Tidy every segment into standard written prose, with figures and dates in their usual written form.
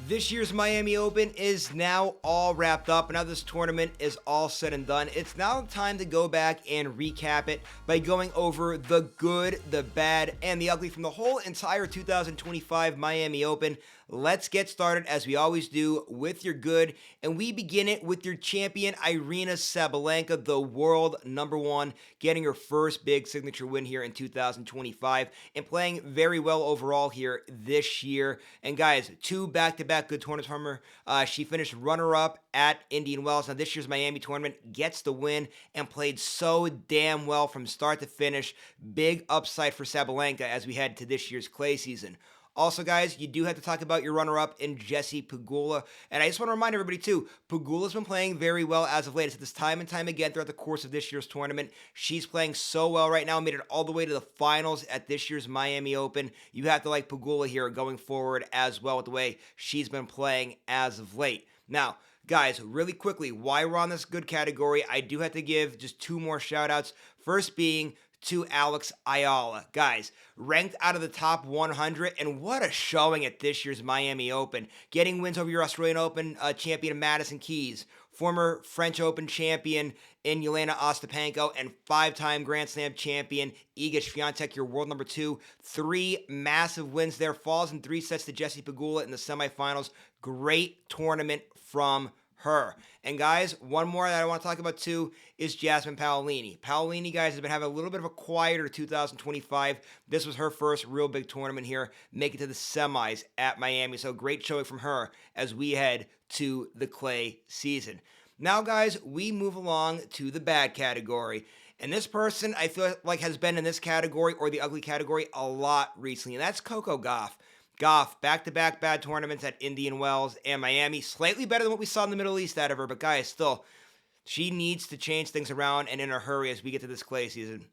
This year's Miami Open is now all wrapped up. Now this tournament is all said and done. It's now time to go back and recap it by going over the good, the bad, and the ugly from the whole entire 2025 Miami Open. Let's get started, as we always do, with your good, and we begin it with your champion, Aryna Sabalenka, the world #1, getting her first big signature win here in 2025, and playing very well overall here this year. And guys, two back-to-back good tournaments from her. She finished runner-up at Indian Wells. Now this year's Miami tournament gets the win and played so damn well from start to finish. Big upside for Sabalenka as we head to this year's clay season. Also, guys, you do have to talk about your runner-up in Jessie Pegula. And I just want to remind everybody, too, Pegula's been playing very well as of late. It's at this time and time again throughout the course of this year's tournament. She's playing so well right now, made it all the way to the finals at this year's Miami Open. You have to like Pegula here going forward as well with the way she's been playing as of late. Now, guys, really quickly, why we're on this good category, I do have to give just two more shout-outs. First being to Alexandra Eala. Guys, ranked out of the top 100, and what a showing at this year's Miami Open. Getting wins over your Australian Open champion Madison Keys, former French Open champion in Elena Rybakina, and five-time Grand Slam champion Iga Swiatek, your world #2. Three massive wins there. Falls in 3 sets to Jessie Pegula in the semifinals. Great tournament from her. And guys, one more that I want to talk about too is Jasmine Paolini. Paolini, guys, has been having a little bit of a quieter 2025. This was her first real big tournament here, make it to the semis at Miami. So great showing from her as we head to the clay season. Now, guys, we move along to the bad category. And this person, I feel like, has been in this category or the ugly category a lot recently, and that's Coco Gauff. Gauff, back-to-back bad tournaments at Indian Wells and Miami. Slightly better than what we saw in the Middle East out of her, but guys, still, she needs to change things around and in a hurry as we get to this clay season.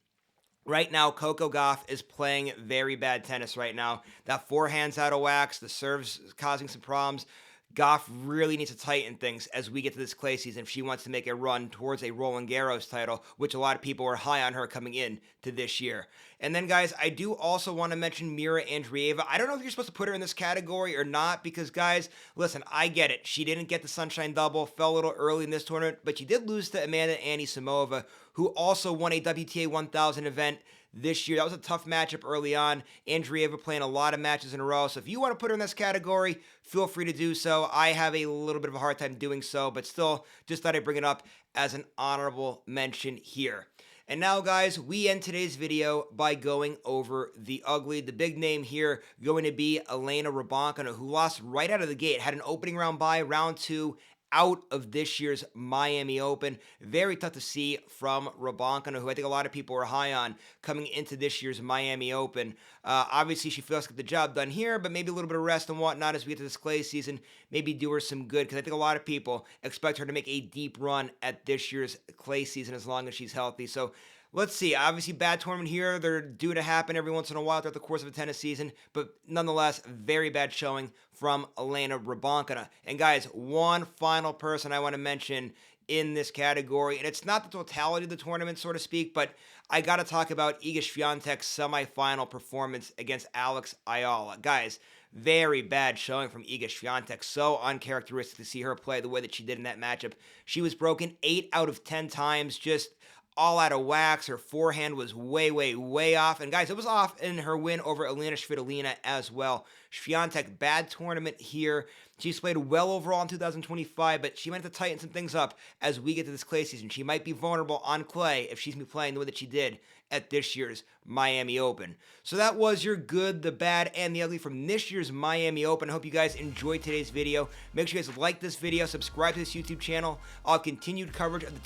Right now, Coco Gauff is playing very bad tennis right now. That forehand's out of wax, the serve's causing some problems. Gauff really needs to tighten things as we get to this clay season if she wants to make a run towards a Roland Garros title, which a lot of people are high on her coming in to this year. And then, guys, I do also want to mention Mirra Andreeva. I don't know if you're supposed to put her in this category or not because, guys, listen, I get it. She didn't get the Sunshine Double, fell a little early in this tournament, but she did lose to Amanda Anisimova, who also won a WTA 1000 event this year. That was a tough matchup early on. Andreeva playing a lot of matches in a row. So if you want to put her in this category, feel free to do so. I have a little bit of a hard time doing so, but still, just thought I'd bring it up as an honorable mention here. And now, guys, we end today's video by going over the ugly. The big name here going to be Elena Rybakina, who lost right out of the gate. Had an opening round bye, round 2, out of this year's Miami Open. Very tough to see from Rybakina, who I think a lot of people are high on coming into this year's Miami Open. Obviously, she feels like the job done here, but maybe a little bit of rest and whatnot as we get to this clay season. Maybe do her some good, because I think a lot of people expect her to make a deep run at this year's clay season as long as she's healthy. So let's see. Obviously, bad tournament here. They're due to happen every once in a while throughout the course of a tennis season, but nonetheless, very bad showing from Elena Rybakina. And guys, one final person I want to mention in this category, and it's not the totality of the tournament, so to speak, but I got to talk about Iga Swiatek's semifinal performance against Alexandra Eala. Guys, very bad showing from Iga Swiatek. So uncharacteristic to see her play the way that she did in that matchup. She was broken 8 out of 10 times, just all out of wax. Her forehand was way off. And guys, it was off in her win over Elena Svitolina as well. Swiatek, bad tournament here. She's played well overall in 2025, but she might have to tighten some things up as we get to this clay season. She might be vulnerable on clay if she's been playing the way that she did at this year's Miami Open. So that was your good, the bad, and the ugly from this year's Miami Open. I hope you guys enjoyed today's video. Make sure you guys like this video, subscribe to this YouTube channel. I'll have continued coverage of the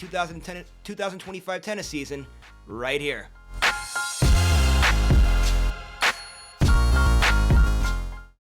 2025 tennis season right here.